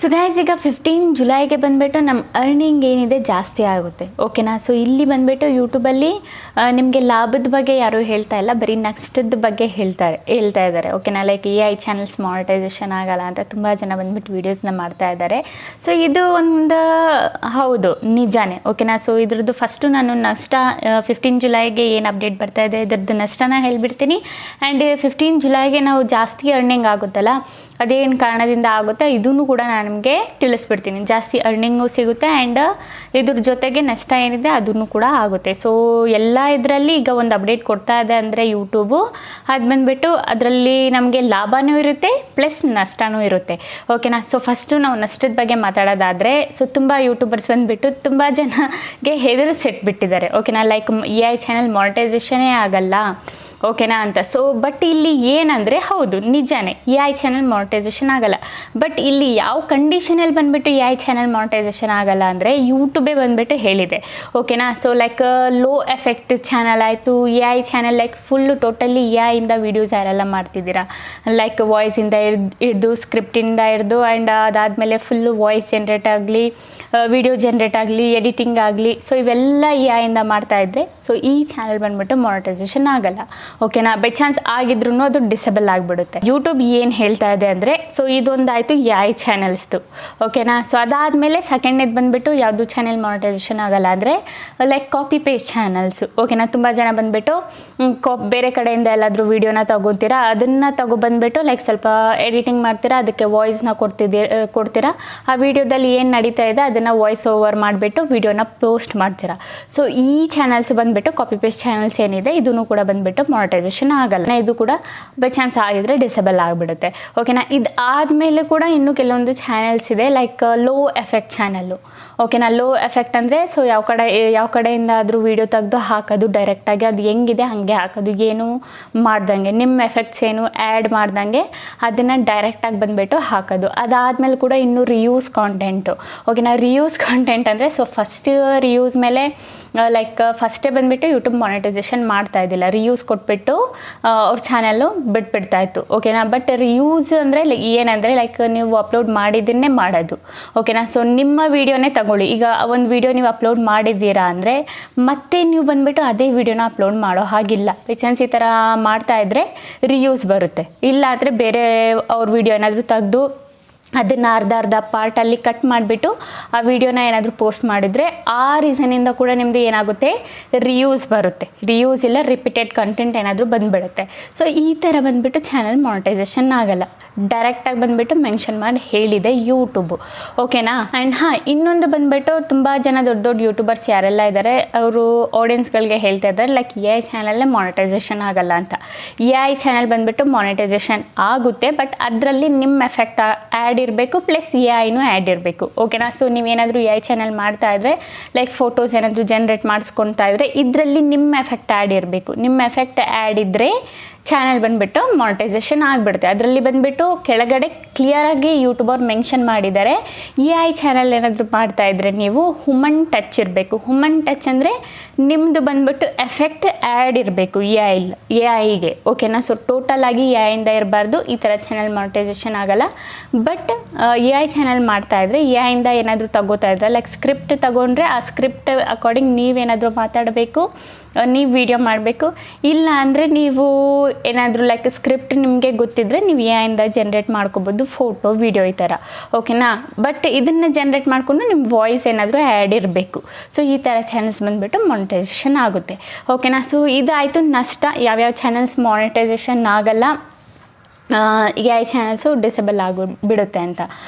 So guys, ಈಗ 15 ಜುಲೈಗೆ ಬಂದುಬಿಟ್ಟು ನಮ್ಮ ಅರ್ನಿಂಗ್ ಏನಿದೆ ಜಾಸ್ತಿ ಆಗುತ್ತೆ, ಓಕೆನಾ. ಸೊ ಇಲ್ಲಿ ಬಂದುಬಿಟ್ಟು ಯೂಟ್ಯೂಬಲ್ಲಿ ನಿಮಗೆ ಲಾಭದ ಬಗ್ಗೆ ಯಾರೂ ಹೇಳ್ತಾ ಇಲ್ಲ, ಬರೀ ನೆಕ್ಸ್ಟದ ಬಗ್ಗೆ ಹೇಳ್ತಾ ಇದ್ದಾರೆ, ಓಕೆನಾ. ಲೈಕ್ AI ಚಾನಲ್ಸ್ ಮಾನಿಟೈಸೇಷನ್ ಆಗಲ್ಲ ಅಂತ ತುಂಬ ಜನ ಬಂದುಬಿಟ್ಟು ವೀಡಿಯೋಸ್ನ ಮಾಡ್ತಾ ಇದ್ದಾರೆ. ಸೊ ಇದು ಒಂದು ಹೌದು, ನಿಜಾನೇ, ಓಕೆನಾ. ಸೊ ಇದ್ರದ್ದು ಫಸ್ಟು ನಾನು ನಷ್ಟ 15 ಜುಲೈಗೆ ಏನು ಅಪ್ಡೇಟ್ ಬರ್ತಾ ಇದೆ ಇದ್ರದ್ದು ನಷ್ಟನ ಹೇಳ್ಬಿಡ್ತೀನಿ. ಆ್ಯಂಡ್ 15 ಜುಲೈಗೆ ನಾವು ಜಾಸ್ತಿ ಅರ್ನಿಂಗ್ ಆಗುತ್ತಲ್ಲ, ಅದೇನು ಕಾರಣದಿಂದ ಆಗುತ್ತೆ ಇದನ್ನು ಕೂಡ ನಾನು ನಿಮಗೆ ತಿಳಿಸ್ಬಿಡ್ತೀನಿ. ಜಾಸ್ತಿ ಅರ್ನಿಂಗು ಸಿಗುತ್ತೆ ಆ್ಯಂಡ್ ಇದ್ರ ಜೊತೆಗೆ ನಷ್ಟ ಏನಿದೆ ಅದನ್ನು ಕೂಡ ಆಗುತ್ತೆ. ಸೊ ಎಲ್ಲ ಇದರಲ್ಲಿ ಈಗ ಒಂದು ಅಪ್ಡೇಟ್ ಕೊಡ್ತಾ ಇದೆ ಅಂದರೆ ಯೂಟ್ಯೂಬು, ಅದು ಬಂದುಬಿಟ್ಟು ಅದರಲ್ಲಿ ನಮಗೆ ಲಾಭವೂ ಇರುತ್ತೆ ಪ್ಲಸ್ ನಷ್ಟವೂ ಇರುತ್ತೆ, ಓಕೆನಾ. ಸೊ ಫಸ್ಟು ನಾವು ನಷ್ಟದ ಬಗ್ಗೆ ಮಾತಾಡೋದಾದರೆ, ಸೊ ತುಂಬ ಯೂಟ್ಯೂಬರ್ಸ್ ಬಂದುಬಿಟ್ಟು ತುಂಬ ಜನಗೆ ಹೆದರಿಸಿಟ್ಬಿಟ್ಟಿದ್ದಾರೆ, ಓಕೆನಾ. ಲೈಕ್ AI ಚಾನಲ್ ಮಾನಿಟೈಸೇಷನೇ ಆಗಲ್ಲ, ಓಕೆನಾ ಅಂತ. ಸೊ ಬಟ್ ಇಲ್ಲಿ ಏನಂದರೆ ಹೌದು ನಿಜಾನೇ AI ಚಾನಲ್ ಮಾನಿಟೈಸೇಷನ್ ಆಗಲ್ಲ. ಬಟ್ ಇಲ್ಲಿ ಯಾವ ಕಂಡೀಷನಲ್ಲಿ ಬಂದುಬಿಟ್ಟು AI ಚಾನಲ್ ಮಾನಿಟೈಸೇಷನ್ ಆಗಲ್ಲ ಅಂದರೆ ಯೂಟ್ಯೂಬೇ ಬಂದುಬಿಟ್ಟು ಹೇಳಿದೆ, ಓಕೆನಾ. So like low effect channel ಆಯಿತು, AI channel like full totally AI ಇಂದ ವೀಡಿಯೋಸ್ ಯಾರೆಲ್ಲ ಮಾಡ್ತಿದ್ದೀರಾ, ಲೈಕ್ ವಾಯ್ಸಿಂದ ಹಿಡ್ದು ಸ್ಕ್ರಿಪ್ಟಿಂದ ಹಿಡ್ದು ಆ್ಯಂಡ್ ಅದಾದಮೇಲೆ ಫುಲ್ಲು ವಾಯ್ಸ್ ಜನ್ರೇಟ್ ಆಗಲಿ, ವಿಡಿಯೋ ಜನ್ರೇಟ್ ಆಗಲಿ, ಎಡಿಟಿಂಗ್ ಆಗಲಿ, ಸೊ ಇವೆಲ್ಲ AI ಇಂದ ಮಾಡ್ತಾಯಿದ್ರೆ ಸೊ ಈ ಚಾನಲ್ ಬಂದುಬಿಟ್ಟು ಮಾನಿಟೈಸೇಷನ್ ಆಗಲ್ಲ, ಓಕೆನಾ. ಬೈ ಚಾನ್ಸ್ ಆಗಿದ್ರೂ ಅದು ಡಿಸೇಬಲ್ ಆಗಿಬಿಡುತ್ತೆ. ಯೂಟ್ಯೂಬ್ ಏನು ಹೇಳ್ತಾ ಇದೆ ಅಂದರೆ, ಸೊ ಇದೊಂದಾಯಿತು AI ಚಾನಲ್ಸ್ದು, ಓಕೆನಾ. ಸೊ ಅದಾದಮೇಲೆ ಸೆಕೆಂಡ್ನೇದು ಬಂದುಬಿಟ್ಟು ಯಾವುದು ಚಾನಲ್ ಮಾನಿಟೈಸೇಷನ್ ಆಗಲ್ಲ ಅಂದರೆ ಲೈಕ್ ಕಾಪಿ ಪೇಸ್ಟ್ ಚಾನಲ್ಸು, ಓಕೆನಾ. ತುಂಬ ಜನ ಬಂದುಬಿಟ್ಟು ಬೇರೆ ಕಡೆಯಿಂದ ಎಲ್ಲಾದರೂ ವೀಡಿಯೋನ ತಗೋತೀರಾ, ಅದನ್ನು ತಗೊಬಂದುಬಿಟ್ಟು ಲೈಕ್ ಸ್ವಲ್ಪ ಎಡಿಟಿಂಗ್ ಮಾಡ್ತೀರಾ, ಅದಕ್ಕೆ ವಾಯ್ಸ್ನ ಕೊಡ್ತೀರಾ, ಆ ವಿಡಿಯೋದಲ್ಲಿ ಏನು ನಡೀತಾ ಇದೆ ಅದನ್ನು ವಾಯ್ಸ್ ಓವರ್ ಮಾಡಿಬಿಟ್ಟು ವೀಡಿಯೋನ ಪೋಸ್ಟ್ ಮಾಡ್ತೀರಾ. ಸೊ ಈ ಚಾನಲ್ಸ್ ಬಂದುಬಿಟ್ಟು ಕಾಪಿ ಪೇಸ್ಟ್ ಚಾನಲ್ಸ್ ಏನಿದೆ ಇದನ್ನು ಕೂಡ ಬಂದುಬಿಟ್ಟು ಮಾನಿಟೈಸೇಷನ್ ಆಗಲ್ಲ. ಇದು ಕೂಡ ಬೈ ಚಾನ್ಸ್ ಆಗಿದ್ರೆ ಡಿಸೇಬಲ್ ಆಗಿಬಿಡುತ್ತೆ, ಓಕೆನಾ. ಇದು ಆದಮೇಲೆ ಕೂಡ ಇನ್ನೂ ಕೆಲವೊಂದು ಚಾನಲ್ಸ್ ಇದೆ ಲೈಕ್ ಲೋ ಎಫೆಕ್ಟ್ ಚಾನಲ್ಲು, ಓಕೆನಾ. ಲೋ ಎಫೆಕ್ಟ್ ಅಂದರೆ ಸೊ ಯಾವ ಕಡೆಯಿಂದ ಆದರೂ ವೀಡಿಯೋ ತೆಗೆದು ಹಾಕೋದು ಡೈರೆಕ್ಟಾಗಿ, ಅದು ಹೆಂಗಿದೆ ಹಾಗೆ ಹಾಕೋದು, ಏನು ಮಾಡ್ದಂಗೆ ನಿಮ್ಮ ಎಫೆಕ್ಟ್ಸ್ ಏನು ಆ್ಯಡ್ ಮಾಡ್ದಂಗೆ ಅದನ್ನು ಡೈರೆಕ್ಟಾಗಿ ಬಂದುಬಿಟ್ಟು ಹಾಕೋದು. ಅದಾದಮೇಲೆ ಕೂಡ ಇನ್ನೂ ರಿಯೂಸ್ ಕಾಂಟೆಂಟು, ಓಕೆನಾ. ರಿಯೂಸ್ ಕಾಂಟೆಂಟ್ ಅಂದರೆ ಸೊ ಫಸ್ಟ್ ರಿಯೂಸ್ ಮೇಲೆ ಲೈಕ್ ಫಸ್ಟೇ ಬಂದುಬಿಟ್ಟು ಯೂಟ್ಯೂಬ್ ಮಾನಿಟೈಸೇಷನ್ ಮಾಡ್ತಾ ಇದ್ದಿಲ್ಲ, ರಿಯೂಸ್ ಕೊಟ್ಬಿಟ್ಟು ಅವ್ರ ಚಾನಲ್ಲು ಬಿಟ್ಬಿಡ್ತಾಯಿತ್ತು, ಓಕೆನಾ. ಬಟ್ ರಿಯೂಸ್ ಅಂದರೆ ಏನಂದರೆ ಲೈಕ್ ನೀವು ಅಪ್ಲೋಡ್ ಮಾಡಿದ್ದನ್ನೇ ಮಾಡೋದು, ಓಕೆನಾ. ಸೊ ನಿಮ್ಮ ವೀಡಿಯೋನೇ ತಗೊಳ್ಳಿ, ಈಗ ಒಂದು ವೀಡಿಯೋ ನೀವು ಅಪ್ಲೋಡ್ ಮಾಡಿದ್ದೀರಾ ಅಂದರೆ ಮತ್ತೆ ನೀವು ಬಂದುಬಿಟ್ಟು ಅದೇ ವೀಡಿಯೋನ ಅಪ್ಲೋಡ್ ಮಾಡೋ ಹಾಗಿಲ್ಲ. ಬೈ ಚಾನ್ಸ್ ಈ ಥರ ಮಾಡ್ತಾಯಿದ್ರೆ ರಿಯೂಸ್ ಬರುತ್ತೆ, ಇಲ್ಲ ಅಂದರೆ ಬೇರೆ ಅವ್ರ ವೀಡಿಯೋ ಏನಾದರೂ ತೆಗೆದು ಅದನ್ನು ಅರ್ಧ ಪಾರ್ಟಲ್ಲಿ ಕಟ್ ಮಾಡಿಬಿಟ್ಟು ಆ ವಿಡಿಯೋನ ಏನಾದರೂ ಪೋಸ್ಟ್ ಮಾಡಿದರೆ ಆ ರೀಸನಿಂದ ಕೂಡ ನಿಮ್ಮದು ಏನಾಗುತ್ತೆ ರಿಯೂಸ್ ಬರುತ್ತೆ, ರಿಯೂಸ್ ಇಲ್ಲ ರಿಪೀಟೆಡ್ ಕಂಟೆಂಟ್ ಏನಾದರೂ ಬಂದುಬಿಡುತ್ತೆ. ಸೊ ಈ ಥರ ಬಂದುಬಿಟ್ಟು ಚಾನಲ್ ಮಾನಿಟೈಸೇಷನ್ ಆಗಲ್ಲ, ಡೈರೆಕ್ಟಾಗಿ ಬಂದುಬಿಟ್ಟು ಮೆನ್ಷನ್ ಮಾಡಿ ಹೇಳಿದೆ ಯೂಟ್ಯೂಬು, ಓಕೆನಾ. ಆ್ಯಂಡ್ ಇನ್ನೊಂದು ಬಂದುಬಿಟ್ಟು ತುಂಬ ಜನ ದೊಡ್ಡ ಯೂಟ್ಯೂಬರ್ಸ್ ಯಾರೆಲ್ಲ ಇದ್ದಾರೆ ಅವರು ಆಡಿಯನ್ಸ್ಗಳಿಗೆ ಹೇಳ್ತಾ ಇದ್ದಾರೆ ಲೈಕ್ AI ಚಾನಲ್ಲೇ ಮಾನಿಟೈಸೇಷನ್ ಆಗಲ್ಲ ಅಂತ. AI ಚಾನಲ್ ಬಂದುಬಿಟ್ಟು ಮಾನಿಟೈಸೇಷನ್ ಆಗುತ್ತೆ, ಬಟ್ ಅದರಲ್ಲಿ ನಿಮ್ಮ ಎಫೆಕ್ಟ್ ಆ್ಯಡ್ ಇರಬೇಕು ಪ್ಲಸ್ AIನೂ ಆ್ಯಡ್ ಇರಬೇಕು, ಓಕೆನಾ. ಸೊ ನೀವೇನಾದರೂ AI ಚಾನಲ್ ಮಾಡ್ತಾ ಇದ್ರೆ ಲೈಕ್ ಫೋಟೋಸ್ ಏನಾದರೂ ಜನ್ರೇಟ್ ಮಾಡಿಸ್ಕೊಳ್ತಾ ಇದ್ರೆ ಇದರಲ್ಲಿ ನಿಮ್ಮ ಎಫೆಕ್ಟ್ ಆ್ಯಡ್ ಇರಬೇಕು, ನಿಮ್ಮ ಎಫೆಕ್ಟ್ ಆ್ಯಡ್ ಇದ್ದರೆ ಚಾನಲ್ ಬಂದುಬಿಟ್ಟು ಮಾನಿಟೈಸೇಷನ್ ಆಗಿಬಿಡುತ್ತೆ. ಅದರಲ್ಲಿ ಬಂದುಬಿಟ್ಟು ಕೆಳಗಡೆ ಕ್ಲಿಯರಾಗಿ ಯೂಟ್ಯೂಬರ್ ಮೆನ್ಷನ್ ಮಾಡಿದ್ದಾರೆ, AI ಚಾನಲ್ ಏನಾದರೂ ಮಾಡ್ತಾಯಿದ್ರೆ ನೀವು ಹ್ಯೂಮನ್ ಟಚ್ ಇರಬೇಕು. ಹ್ಯೂಮನ್ ಟಚ್ ಅಂದರೆ ನಿಮ್ಮದು ಬಂದುಬಿಟ್ಟು ಎಫೆಕ್ಟ್ ಆ್ಯಡ್ ಇರಬೇಕು AIಗೆ, ಓಕೆನಾ. ಸೊ ಟೋಟಲಾಗಿ AI ಇಂದ ಇರಬಾರ್ದು, ಈ ಥರ ಚಾನಲ್ ಮಾನಿಟೈಸೇಷನ್ ಆಗಲ್ಲ. ಬಟ್ AI ಚಾನಲ್ ಮಾಡ್ತಾಯಿದ್ರೆ AI ಇಂದ ಏನಾದರೂ ತಗೋತಾ ಇದ್ರೆ ಲೈಕ್ ಸ್ಕ್ರಿಪ್ಟ್ ತಗೊಂಡ್ರೆ ಆ ಸ್ಕ್ರಿಪ್ಟ್ ಅಕಾರ್ಡಿಂಗ್ ನೀವೇನಾದರೂ ಮಾತಾಡಬೇಕು, ನೀವು ವಿಡಿಯೋ ಮಾಡಬೇಕು. ಇಲ್ಲ ಅಂದರೆ ನೀವು ಏನಾದರೂ ಲೈಕ್ ಸ್ಕ್ರಿಪ್ಟ್ ನಿಮಗೆ ಗೊತ್ತಿದ್ದರೆ ನೀವು AI ಇಂದ ಜನ್ರೇಟ್ ಮಾಡ್ಕೋಬೋದು ಫೋಟೋ ವಿಡಿಯೋ ಈ ಥರ, ಓಕೆನಾ. ಬಟ್ ಇದನ್ನು ಜನ್ರೇಟ್ ಮಾಡಿಕೊಂಡು ನಿಮ್ಮ ವಾಯ್ಸ್ ಏನಾದರೂ ಆ್ಯಡ್ ಇರಬೇಕು. ಸೊ ಈ ಥರ ಚಾನಲ್ಸ್ ಬಂದುಬಿಟ್ಟು ಮಾನಿಟೈಸೇಷನ್ ಆಗುತ್ತೆ, ಓಕೆನಾ. ಸೊ ಇದಾಯಿತು ನಷ್ಟ, ಯಾವ್ಯಾವ ಚಾನಲ್ಸ್ ಮಾನಿಟೈಸೇಷನ್ ಆಗಲ್ಲ, AI ಚಾನಲ್ಸು ಡಿಸೇಬಲ್ ಬಿಡುತ್ತೆ ಅಂತ,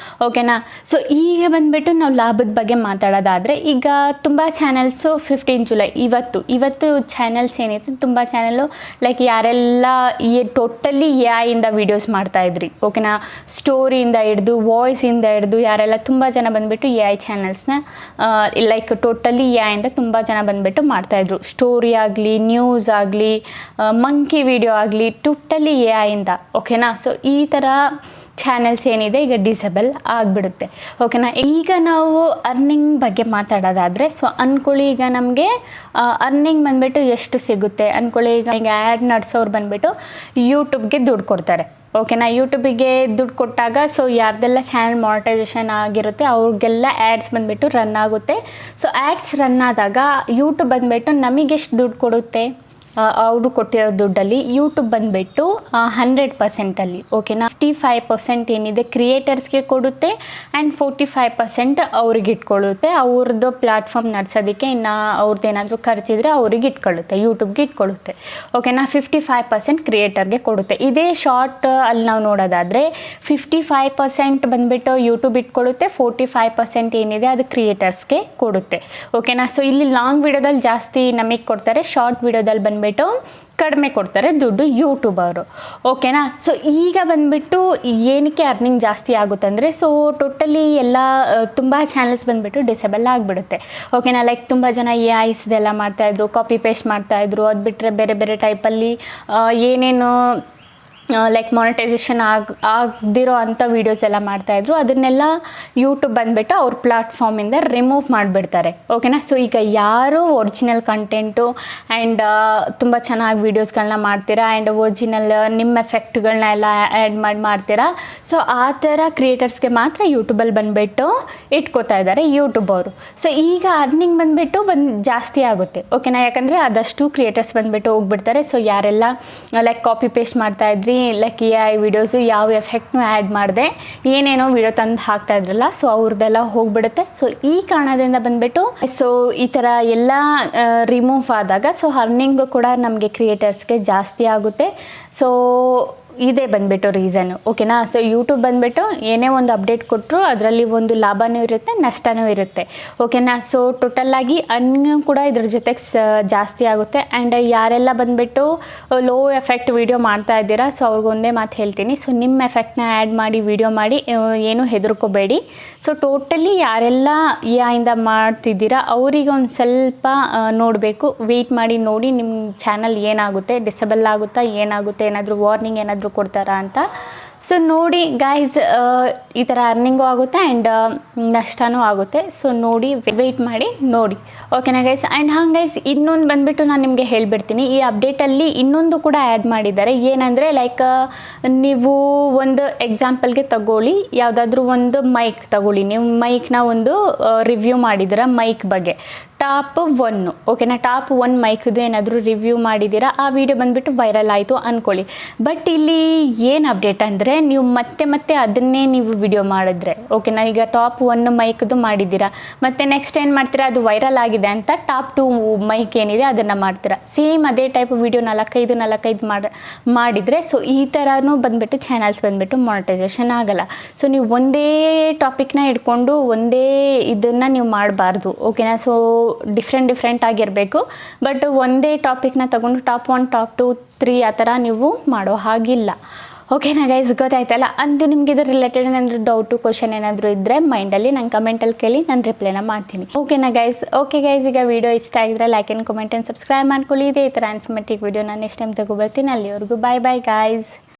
ಓಕೆನಾ. ಸೊ ಈಗ ಬಂದುಬಿಟ್ಟು ನಾವು ಲಾಭದ ಬಗ್ಗೆ ಮಾತಾಡೋದಾದರೆ, ಈಗ ತುಂಬ ಚಾನಲ್ಸು 15 ಜುಲೈ ಇವತ್ತು ಚಾನಲ್ಸ್ ಏನಿತ್ತು ತುಂಬ ಚಾನಲ್ಲು ಲೈಕ್ ಯಾರೆಲ್ಲ ಟೋಟಲಿ AI ಇಂದ ವೀಡಿಯೋಸ್ ಮಾಡ್ತಾಯಿದ್ರಿ, ಓಕೆನಾ. ಸ್ಟೋರಿಯಿಂದ ಹಿಡ್ದು ವಾಯ್ಸಿಂದ ಹಿಡ್ದು ಯಾರೆಲ್ಲ ತುಂಬ ಜನ ಬಂದುಬಿಟ್ಟು AI ಚಾನಲ್ಸ್ನ ಲೈಕ್ ಟೋಟಲಿ AI ಇಂದ ತುಂಬ ಜನ ಬಂದುಬಿಟ್ಟು ಮಾಡ್ತಾಯಿದ್ರು. ಸ್ಟೋರಿ ಆಗಲಿ, ನ್ಯೂಸ್ ಆಗಲಿ, ಮಂಕಿ ವಿಡಿಯೋ ಆಗಲಿ, ಟೋಟಲಿ AI ಇಂದ, ಓಕೆನಾ. ಸೊ ಈ ಥರ ಚಾನಲ್ಸ್ ಏನಿದೆ ಈಗ ಡಿಸೇಬಲ್ ಆಗಿಬಿಡುತ್ತೆ, ಓಕೆನಾ. ಈಗ ನಾವು ಅರ್ನಿಂಗ್ ಬಗ್ಗೆ ಮಾತಾಡೋದಾದರೆ, ಸೊ ಅಂದ್ಕೊಳ್ಳಿ ಈಗ ನಮಗೆ ಅರ್ನಿಂಗ್ ಬಂದುಬಿಟ್ಟು ಎಷ್ಟು ಸಿಗುತ್ತೆ ಅಂದ್ಕೊಳ್ಳಿ. ಈಗ ಆ್ಯಡ್ ನಡೆಸೋರು ಬಂದುಬಿಟ್ಟು ಯೂಟ್ಯೂಬ್ಗೆ ದುಡ್ಡು ಕೊಡ್ತಾರೆ, ಓಕೆನಾ. ಯೂಟ್ಯೂಬಿಗೆ ದುಡ್ಡು ಕೊಟ್ಟಾಗ ಸೊ ಯಾರ್ದೆಲ್ಲ ಚಾನಲ್ ಮಾನಿಟೈಸೇಷನ್ ಆಗಿರುತ್ತೆ ಅವ್ರಿಗೆಲ್ಲ ಆ್ಯಡ್ಸ್ ಬಂದುಬಿಟ್ಟು ರನ್ ಆಗುತ್ತೆ. ಸೊ ಆ್ಯಡ್ಸ್ ರನ್ ಆದಾಗ ಯೂಟ್ಯೂಬ್ ಬಂದುಬಿಟ್ಟು ನಮಗೆಷ್ಟು ದುಡ್ಡು ಕೊಡುತ್ತೆ, ಅವರು ಕೊಟ್ಟಿರೋ ದುಡ್ಡಲ್ಲಿ ಯೂಟ್ಯೂಬ್ ಬಂದುಬಿಟ್ಟು 100%ಅಲ್ಲಿ ಓಕೆನಾ 55% ಏನಿದೆ ಕ್ರಿಯೇಟರ್ಸ್ಗೆ ಕೊಡುತ್ತೆ ಆ್ಯಂಡ್ 45% ಅವ್ರಿಗೆ ಇಟ್ಕೊಳ್ಳುತ್ತೆ. ಅವ್ರದ್ದು ಪ್ಲ್ಯಾಟ್ಫಾರ್ಮ್ ನಡೆಸೋದಕ್ಕೆ ಇನ್ನು ಅವ್ರದ್ದು ಏನಾದರೂ ಖರ್ಚಿದ್ರೆ ಅವ್ರಿಗೆ ಇಟ್ಕೊಳ್ಳುತ್ತೆ, ಯೂಟ್ಯೂಬ್ಗೆ ಇಟ್ಕೊಳ್ಳುತ್ತೆ ಓಕೆನಾ. 55% ಕ್ರಿಯೇಟರ್ಗೆ ಕೊಡುತ್ತೆ. ಇದೇ ಶಾರ್ಟ್ ಅಲ್ಲಿ ನಾವು ನೋಡೋದಾದರೆ 55% ಬಂದುಬಿಟ್ಟು ಯೂಟ್ಯೂಬ್ ಇಟ್ಕೊಳ್ಳುತ್ತೆ, 45% ಏನಿದೆ ಅದು ಕ್ರಿಯೇಟರ್ಸ್ಗೆ ಕೊಡುತ್ತೆ ಓಕೆನಾ. ಸೊ ಇಲ್ಲಿ ಲಾಂಗ್ ವಿಡಿಯೋದಲ್ಲಿ ಜಾಸ್ತಿ ನಮಗೆ ಕೊಡ್ತಾರೆ, ಶಾರ್ಟ್ ವಿಡಿಯೋದಲ್ಲಿ ಬಂದುಬಿಟ್ಟು ಕಡಿಮೆ ಕೊಡ್ತಾರೆ ದುಡ್ಡು ಯೂಟ್ಯೂಬ್ ಅವರು ಓಕೆನಾ. ಸೊ ಈಗ ಬಂದುಬಿಟ್ಟು ಏನಕ್ಕೆ ಅರ್ನಿಂಗ್ ಜಾಸ್ತಿ ಆಗುತ್ತೆ ಅಂದರೆ ಸೊ ಟೋಟಲಿ ಎಲ್ಲ ತುಂಬ ಚಾನಲ್ಸ್ ಬಂದುಬಿಟ್ಟು ಡಿಸೇಬಲ್ ಆಗಿಬಿಡುತ್ತೆ ಓಕೆನಾ. ಲೈಕ್ ತುಂಬ ಜನ AIಸ್ದೆಲ್ಲ ಮಾಡ್ತಾಯಿದ್ರು, ಕಾಪಿ ಪೇಸ್ಟ್ ಮಾಡ್ತಾಯಿದ್ರು. ಅದು ಬಿಟ್ಟರೆ ಬೇರೆ ಬೇರೆ ಟೈಪಲ್ಲಿ ಏನೇನು ಲೈಕ್ ಮಾನಿಟೈಸೇಷನ್ ಆಗದಿರೋ ಅಂಥ ವೀಡಿಯೋಸ್ ಎಲ್ಲ ಮಾಡ್ತಾಯಿದ್ರು. ಅದನ್ನೆಲ್ಲ ಯೂಟ್ಯೂಬ್ ಬಂದುಬಿಟ್ಟು ಅವ್ರ ಪ್ಲ್ಯಾಟ್ಫಾರ್ಮಿಂದ ರಿಮೂವ್ ಮಾಡಿಬಿಡ್ತಾರೆ ಓಕೆನಾ. ಸೊ ಈಗ ಯಾರು ಒರಿಜಿನಲ್ ಕಂಟೆಂಟು ಆ್ಯಂಡ್ ತುಂಬ ಚೆನ್ನಾಗಿ ವೀಡಿಯೋಸ್ಗಳನ್ನ ಮಾಡ್ತೀರಾ ಆ್ಯಂಡ್ ಒರಿಜಿನಲ್ ನಿಮ್ಮ ಎಫೆಕ್ಟ್ಗಳನ್ನ ಎಲ್ಲ ಆ್ಯಡ್ ಮಾಡ್ತೀರಾ, ಸೊ ಆ ಥರ ಕ್ರಿಯೇಟರ್ಸ್ಗೆ ಮಾತ್ರ ಯೂಟ್ಯೂಬಲ್ಲಿ ಬಂದುಬಿಟ್ಟು ಇಟ್ಕೋತಾ ಇದ್ದಾರೆ ಯೂಟ್ಯೂಬ್ ಅವರು. ಸೊ ಈಗ ಅರ್ನಿಂಗ್ ಬಂದುಬಿಟ್ಟು ಜಾಸ್ತಿ ಆಗುತ್ತೆ ಓಕೆನಾ. ಯಾಕಂದರೆ ಅದಷ್ಟು ಕ್ರಿಯೇಟರ್ಸ್ ಬಂದುಬಿಟ್ಟು ಹೋಗ್ಬಿಡ್ತಾರೆ. ಸೊ ಯಾರೆಲ್ಲ ಲೈಕ್ ಕಾಪಿ ಪೇಸ್ಟ್ ಮಾಡ್ತಾಯಿದ್ರಿ, ಲೈಕ್ AI ವಿಡಿಯೋಸು ಯಾವ ಎಫೆಕ್ಟ್ನೂ ಆ್ಯಡ್ ಮಾಡಿದೆ ಏನೇನೋ ವಿಡಿಯೋ ತಂದು ಹಾಕ್ತಾ ಇದ್ರಲ್ಲ, ಸೊ ಅವ್ರದ್ದೆಲ್ಲ ಹೋಗ್ಬಿಡುತ್ತೆ. ಸೊ ಈ ಕಾರಣದಿಂದ ಬಂದುಬಿಟ್ಟು ಸೊ ಈ ಥರ ಎಲ್ಲ ರಿಮೂವ್ ಆದಾಗ ಸೊ ಅರ್ನಿಂಗು ಕೂಡ ನಮಗೆ ಕ್ರಿಯೇಟರ್ಸ್ಗೆ ಜಾಸ್ತಿ ಆಗುತ್ತೆ. ಸೊ ಇದೇ ಬಂದುಬಿಟ್ಟು ರೀಸನ್ನು ಓಕೆನಾ. ಸೊ ಯೂಟ್ಯೂಬ್ ಬಂದುಬಿಟ್ಟು ಏನೇ ಒಂದು ಅಪ್ಡೇಟ್ ಕೊಟ್ಟರು ಅದರಲ್ಲಿ ಒಂದು ಲಾಭವೂ ಇರುತ್ತೆ, ನಷ್ಟವೂ ಇರುತ್ತೆ ಓಕೆನಾ. ಸೊ ಟೋಟಲ್ಲಾಗಿ ಅರ್ನಿಂಗು ಕೂಡ ಇದ್ರ ಜೊತೆಗೆ ಜಾಸ್ತಿ ಆಗುತ್ತೆ. ಆ್ಯಂಡ್ ಯಾರೆಲ್ಲ ಬಂದುಬಿಟ್ಟು ಲೋ ಎಫೆಕ್ಟ್ ವೀಡಿಯೋ ಮಾಡ್ತಾ ಇದ್ದೀರಾ, ಸೊ ಅವ್ರಿಗೊಂದೇ ಮಾತು ಹೇಳ್ತೀನಿ, ಸೊ ನಿಮ್ಮ ಎಫೆಕ್ಟ್ನ ಆ್ಯಡ್ ಮಾಡಿ ವೀಡಿಯೋ ಮಾಡಿ, ಏನೂ ಹೆದರ್ಕೋಬೇಡಿ. ಸೊ ಟೋಟಲಿ ಯಾರೆಲ್ಲ AI ಮಾಡ್ತಿದ್ದೀರಾ ಅವರಿಗೆ ಒಂದು ಸ್ವಲ್ಪ ನೋಡಬೇಕು, ವೆಯ್ಟ್ ಮಾಡಿ ನೋಡಿ ನಿಮ್ಮ ಚಾನಲ್ ಏನಾಗುತ್ತೆ, ಡಿಸೇಬಲ್ ಆಗುತ್ತಾ, ಏನಾಗುತ್ತೆ, ಏನಾದರೂ ವಾರ್ನಿಂಗ್ ಏನಾದರೂ ಕೊಡ್ತಾರಾ ಅಂತ. ಸೊ ನೋಡಿ ಗೈಸ್, ಈ ಥರ ಅರ್ನಿಂಗು ಆಗುತ್ತೆ ಆ್ಯಂಡ್ ನಷ್ಟವೂ ಆಗುತ್ತೆ. ಸೊ ನೋಡಿ ವೆಯ್ಟ್ ಮಾಡಿ ನೋಡಿ ಓಕೆನಾ ಗೈಸ್. ಆ್ಯಂಡ್ ಹಾಂ ಗೈಸ್, ಇನ್ನೊಂದು ಬಂದುಬಿಟ್ಟು ನಾನು ನಿಮಗೆ ಹೇಳಿಬಿಡ್ತೀನಿ, ಈ ಅಪ್ಡೇಟಲ್ಲಿ ಇನ್ನೊಂದು ಕೂಡ ಆ್ಯಡ್ ಮಾಡಿದ್ದಾರೆ. ಏನಂದರೆ ಲೈಕ್ ನೀವು ಒಂದು ಎಕ್ಸಾಂಪಲ್ಗೆ ತಗೊಳ್ಳಿ, ಯಾವುದಾದ್ರೂ ಒಂದು ಮೈಕ್ ತಗೊಳ್ಳಿ, ನೀವು ಮೈಕ್ನ ಒಂದು ರಿವ್ಯೂ ಮಾಡಿದ್ದೀರಾ, ಮೈಕ್ ಬಗ್ಗೆ ಟಾಪ್ 1 ಓಕೆನಾ. ಟಾಪ್ 1 ಮೈಕ್ದು ಏನಾದರೂ ರಿವ್ಯೂ ಮಾಡಿದ್ದೀರಾ, ಆ ವಿಡಿಯೋ ಬಂದುಬಿಟ್ಟು ವೈರಲ್ ಆಯಿತು ಅಂದ್ಕೊಳ್ಳಿ. ಬಟ್ ಇಲ್ಲಿ ಏನು ಅಪ್ಡೇಟ್ ಅಂದರೆ ನೀವು ಮತ್ತೆ ಅದನ್ನೇ ನೀವು ವಿಡಿಯೋ ಮಾಡಿದ್ರೆ ಓಕೆನಾ. ಈಗ ಟಾಪ್ 1 ಮೈಕ್ದು ಮಾಡಿದ್ದೀರಾ, ಮತ್ತು ನೆಕ್ಸ್ಟ್ ಏನು ಮಾಡ್ತೀರಾ, ಅದು ವೈರಲ್ ಆಗಿದೆ ಅಂತ ಟಾಪ್ 2 ಮೈಕ್ ಏನಿದೆ ಅದನ್ನು ಮಾಡ್ತೀರಾ. ಸೇಮ್ ಅದೇ ಟೈಪ್ ವಿಡಿಯೋ 4-5 ಮಾಡಿದರೆ ಸೊ ಈ ಥರನೂ ಬಂದುಬಿಟ್ಟು ಚಾನಲ್ಸ್ ಬಂದುಬಿಟ್ಟು ಮಾನಿಟೈಸೇಷನ್ ಆಗಲ್ಲ. ಸೊ ನೀವು ಒಂದೇ ಟಾಪಿಕ್ನ ಇಟ್ಕೊಂಡು ಒಂದೇ ಇದನ್ನು ನೀವು ಮಾಡಬಾರ್ದು ಓಕೆನಾ. ಸೊ ಡಿಫ್ರೆಂಟ್ ಆಗಿರಬೇಕು. ಬಟ್ ಒಂದೇ ಟಾಪಿಕ್ನ ತಗೊಂಡು ಟಾಪ್ 1, ಟಾಪ್ 2, 3 ಆ ಥರ ನೀವು ಮಾಡೋ ಹಾಗಿಲ್ಲ ಓಕೆನಾ ಗೈಸ್. ಗೊತ್ತಾಯ್ತಲ್ಲ. ಅಂತೂ ನಿಮಗೆ ಇದ್ರ ರಿಲೇಟೆಡ್ ಏನಾದರೂ ಡೌಟು ಕ್ವಶನ್ ಏನಾದರೂ ಇದ್ದರೆ ಮೈಂಡಲ್ಲಿ ನಂಗೆ ಕಮೆಂಟಲ್ಲಿ ಕೇಳಿ ನಾನು ರಿಪ್ಲೈನ ಮಾಡ್ತೀನಿ ಓಕೆನಾ ಗೈಸ್. ಓಕೆ ಗೈಸ್, ಈಗ ವಿಡಿಯೋ ಇಷ್ಟ ಆಗಿದ್ರೆ like and comment and subscribe ಮಾಡ್ಕೊಳ್ಳಿ. ಇದೇ ಈ ಥರ ಇನ್ಫಾರ್ಮೇಟಿವ್ ವಿಡಿಯೋ ನಾನು ನೆಕ್ಸ್ಟ್ ಟೈಮ್ ತಗೊಬರ್ತೀನಿ. ಅಲ್ಲಿವರೆಗೂ ಬಾಯ್ ಗೈಸ್.